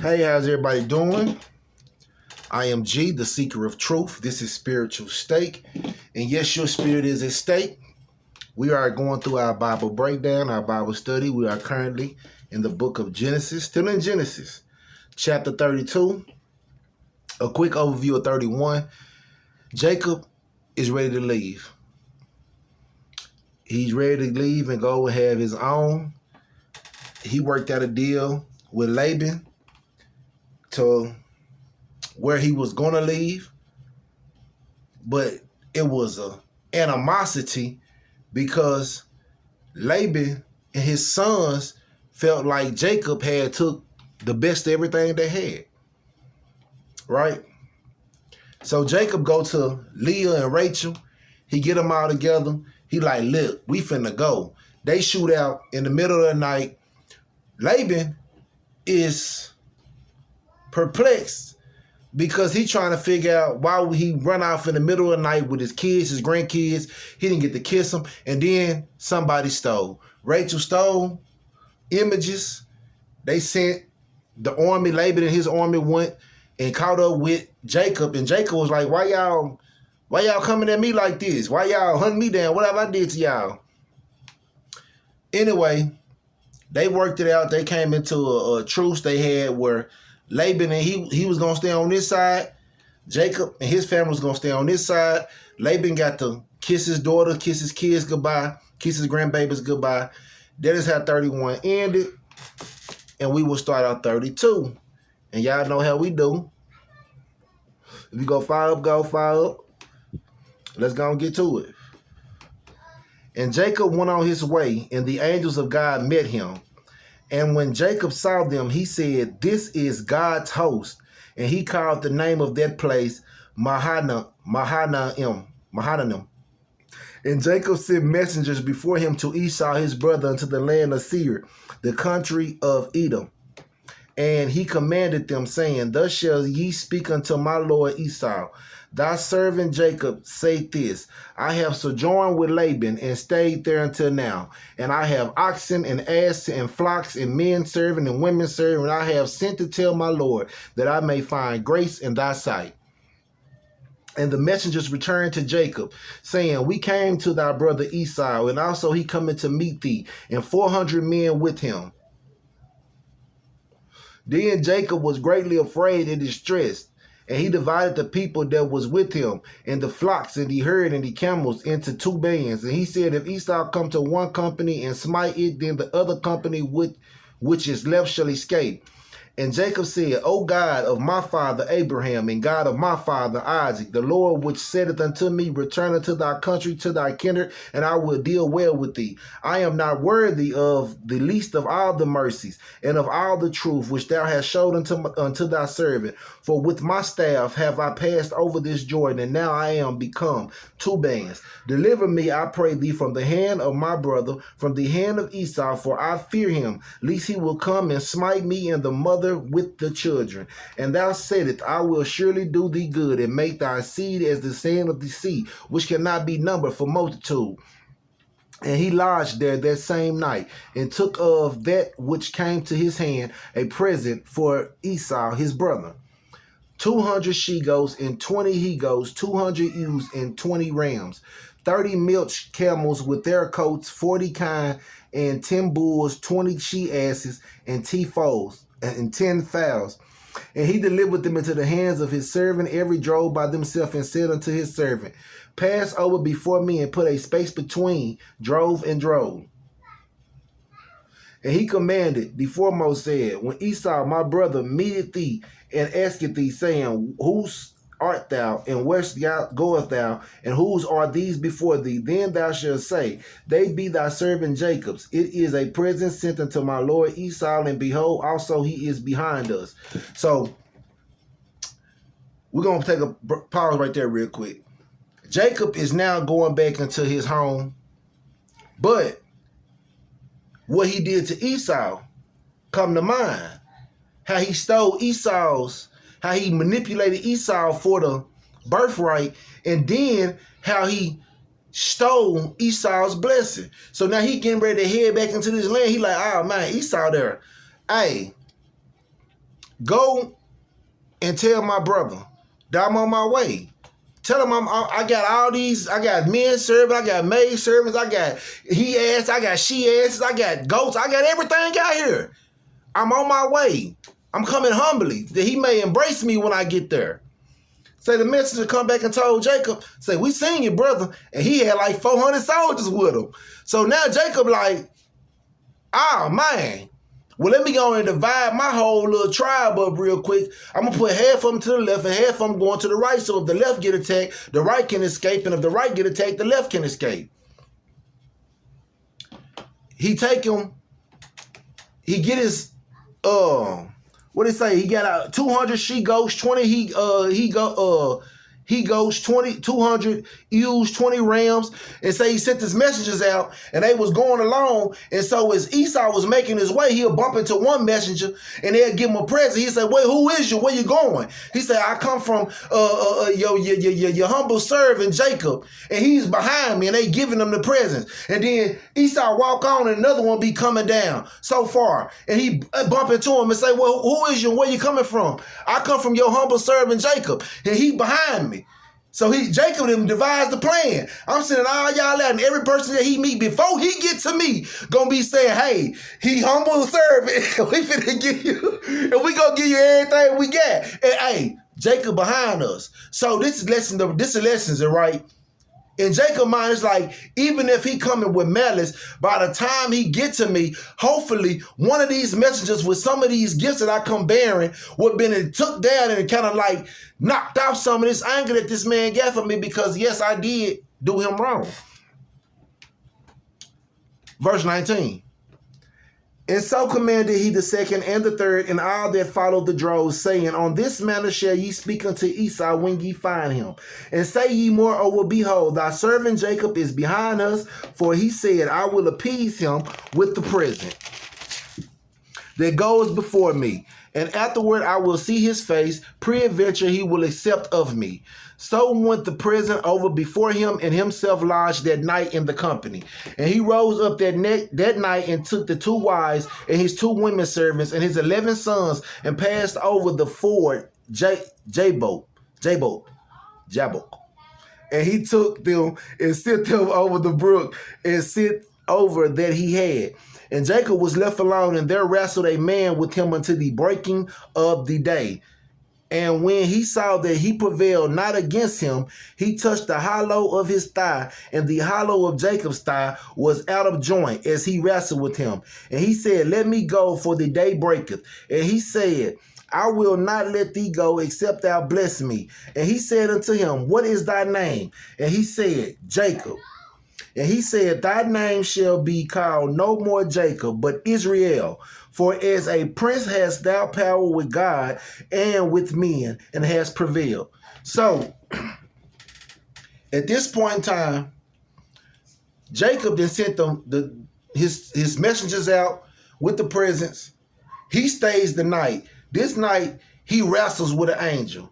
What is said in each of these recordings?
Hey, how's everybody doing? I am G, the seeker of truth. This is Spiritual Stake. And yes, your spirit is at stake. We are going through our Bible breakdown, our Bible study. We are currently in the book of Genesis, still in Genesis, chapter 32. A quick overview of 31. Jacob is ready to leave. He's ready to leave and go and have his own. He worked out a deal with Laban to where he was going to leave, but it was a animosity because Laban and his sons felt like Jacob had took the best of everything they had, right? So Jacob go to Leah and Rachel. He get them all together. He like, look, we finna go. They shoot out in the middle of the night. Laban is perplexed because he trying to figure out why would he run off in the middle of the night with his kids, his grandkids. He didn't get to kiss them. And then somebody stole. Rachel stole images. They sent the army, Laban and his army went and caught up with Jacob. And Jacob was like, why y'all coming at me like this? Why y'all hunting me down? What have I did to y'all? Anyway, they worked it out. They came into a truce they had where Laban and he was going to stay on this side. Jacob and his family was going to stay on this side. Laban got to kiss his daughter, kiss his kids goodbye, kiss his grandbabies goodbye. That is how 31 ended. And we will start out 32. And y'all know how we do. If you go fire up, go fire up. Let's go and get to it. And Jacob went on his way, and the angels of God met him. And when Jacob saw them, he said, this is God's host. And he called the name of that place Mahanaim. And Jacob sent messengers before him to Esau his brother unto the land of Seir, the country of Edom. And he commanded them, saying, thus shall ye speak unto my lord Esau. Thy servant Jacob saith this, I have sojourned with Laban and stayed there until now. And I have oxen and asses and flocks and men serving and women serving. And I have sent to tell my lord that I may find grace in thy sight. And the messengers returned to Jacob, saying, we came to thy brother Esau, and also he cometh to meet thee, and 400 men with him. Then Jacob was greatly afraid and distressed, and he divided the people that was with him, and the flocks, and the herd, and the camels into two bands. And he said, if Esau come to one company and smite it, then the other company which is left shall escape. And Jacob said, O God of my father Abraham, and God of my father Isaac, the Lord which saideth unto me, return unto thy country, to thy kindred, and I will deal well with thee. I am not worthy of the least of all the mercies, and of all the truth which thou hast showed unto thy servant. For with my staff have I passed over this Jordan, and now I am become two bands. Deliver me, I pray thee, from the hand of my brother, from the hand of Esau, for I fear him, lest he will come and smite me and the mother with the children. And thou saidst, I will surely do thee good, and make thy seed as the sand of the sea, which cannot be numbered for multitude. And he lodged there that same night, and took of that which came to his hand a present for Esau his brother, 200 she-goats and 20 he-goats, 200 ewes and 20 rams, 30 milch camels with their coats, 40 kine, and 10 bulls, 20 she-asses, and 10 foals, and 10 fowls. And he delivered them into the hands of his servant, every drove by themselves, and said unto his servant, pass over before me, and put a space between drove and drove. And he commanded, the foremost said, when Esau my brother meeteth thee, and asketh thee, saying, whose art thou, and whence goest thou, and whose are these before thee? Then thou shalt say, they be thy servant Jacob's. It is a present sent unto my lord Esau, and behold, also he is behind us. So we're going to take a pause right there real quick. Jacob is now going back into his home, but what he did to Esau come to mind. How he stole Esau's, how he manipulated Esau for the birthright, and then how he stole Esau's blessing. So now he getting ready to head back into this land. He like, oh man, Esau there. Hey, Go and tell my brother that I'm on my way. Tell him I got all these, I got men servants, I got maid servants, I got he ass, I got she asses, I got goats, I got everything out here. I'm on my way. I'm coming humbly, that he may embrace me when I get there. Say the messenger come back and told Jacob, say, we seen your brother, and he had like 400 soldiers with him. So now Jacob like, oh man, well, let me go and divide my whole little tribe up real quick. I'm going to put half of them to the left and half of them going to the right. So if the left get attacked, the right can escape. And if the right get attacked, the left can escape. He take him. He get his, what did he say? He got 200 she-goats, 20 he-goats, 200 ewes, 20 rams, and say he sent his messengers out, and they was going along, and so as Esau was making his way, he'll bump into one messenger, and they'll give him a present. He said, wait, who is you? Where you going? He said, I come from your humble servant Jacob, and he's behind me, and they giving him the presents. And then Esau walk on, and another one be coming down so far, and he bump into him and say, well, who is you? Where you coming from? I come from your humble servant Jacob, and he behind me. So Jacob them devised the plan. I'm sending all y'all out, and every person that he meet before he get to me gonna be saying, hey, he humble servant. We finna give you, and we gonna give you everything we got. And hey, Jacob behind us. So this is lessons, right? In Jacob's mind, it's like, even if he coming with malice, by the time he get to me, hopefully one of these messengers with some of these gifts that I come bearing would have been took down and kind of like knocked off some of this anger that this man got for me, because yes, I did do him wrong. Verse 19. And so commanded he the second and the third, and all that followed the droves, saying, on this manner shall ye speak unto Esau when ye find him. And say ye moreover, behold, thy servant Jacob is behind us, for he said, I will appease him with the present that goes before me. And afterward I will see his face, peradventure he will accept of me. So went the present over before him, and himself lodged that night in the company. And he rose up that night and took the 2 wives and his 2 women servants and his 11 sons, and passed over the ford Jabbok. And he took them and sent them over the brook and sent over that he had. And Jacob was left alone, and there wrestled a man with him until the breaking of the day. And when he saw that he prevailed not against him, he touched the hollow of his thigh, and the hollow of Jacob's thigh was out of joint as he wrestled with him. And he said, let me go, for the day breaketh. And he said, I will not let thee go, except thou bless me. And he said unto him, what is thy name? And he said, Jacob. And he said, thy name shall be called no more Jacob, but Israel. For as a prince hast thou power with God and with men, and hast prevailed. So, at this point in time, Jacob then sent his messengers out with the presents. He stays the night. This night, he wrestles with an angel.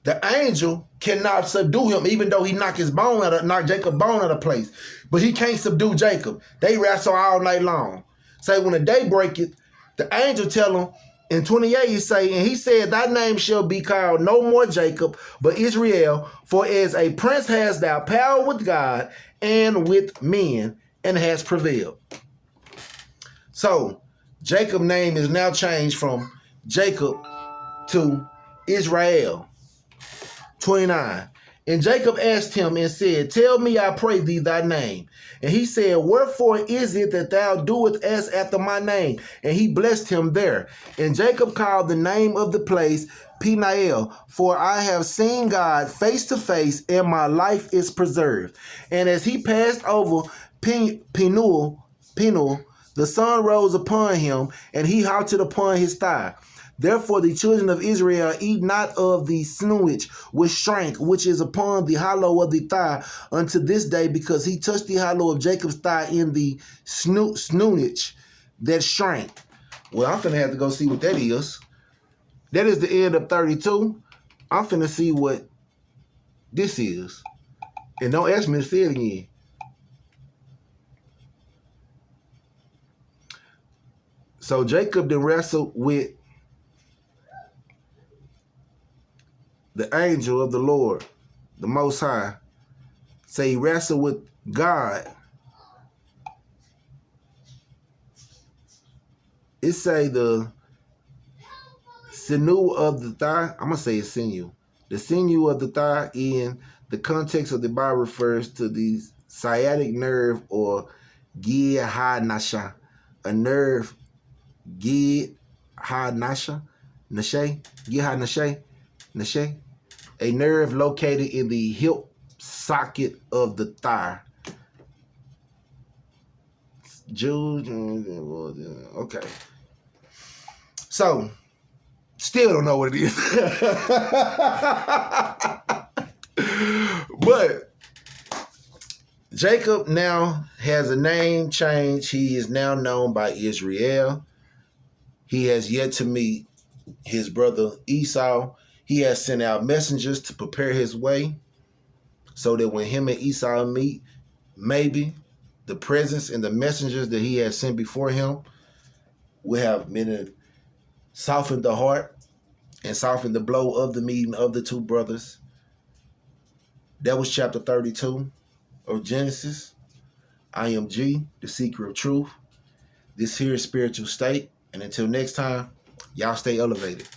The angel cannot subdue him, even though he knocked Jacob's bone out of place. But he can't subdue Jacob. They wrestle all night long. Say, when the day breaketh, the angel tell him, in 28 he say, and he said, thy name shall be called no more Jacob, but Israel, for as a prince hast thou power with God and with men, and has prevailed. So, Jacob's name is now changed from Jacob to Israel. 29. And Jacob asked him and said, tell me, I pray thee, thy name. And he said, wherefore is it that thou doest ask after my name? And he blessed him there. And Jacob called the name of the place Peniel, for I have seen God face to face, and my life is preserved. And as he passed over Penuel, the sun rose upon him, and he halted upon his thigh. Therefore the children of Israel eat not of the snewage which shrank, which is upon the hollow of the thigh unto this day, because he touched the hollow of Jacob's thigh in the snewage that shrank. Well, I'm finna have to go see what that is. That is the end of 32. I'm finna see what this is. And don't ask me to say it again. So Jacob then wrestled with the angel of the Lord, the Most High. Say he wrestled with God. It say the sinew of the thigh. I'm going to say it's sinew. The sinew of the thigh in the context of the Bible refers to the sciatic nerve or Gid Ha-Nasha, a nerve Gid Ha-Nasha, Nashe, Gid Ha-Nashe, Nashe, a nerve located in the hip socket of the thigh. Jude, okay. So, still don't know what it is. But Jacob now has a name change. He is now known by Israel. He has yet to meet his brother Esau. He has sent out messengers to prepare his way so that when him and Esau meet, maybe the presence and the messengers that he has sent before him will have softened the heart and softened the blow of the meeting of the two brothers. That was chapter 32 of Genesis. I am G, the seeker of truth. This here is Spiritual State. And until next time, y'all stay elevated.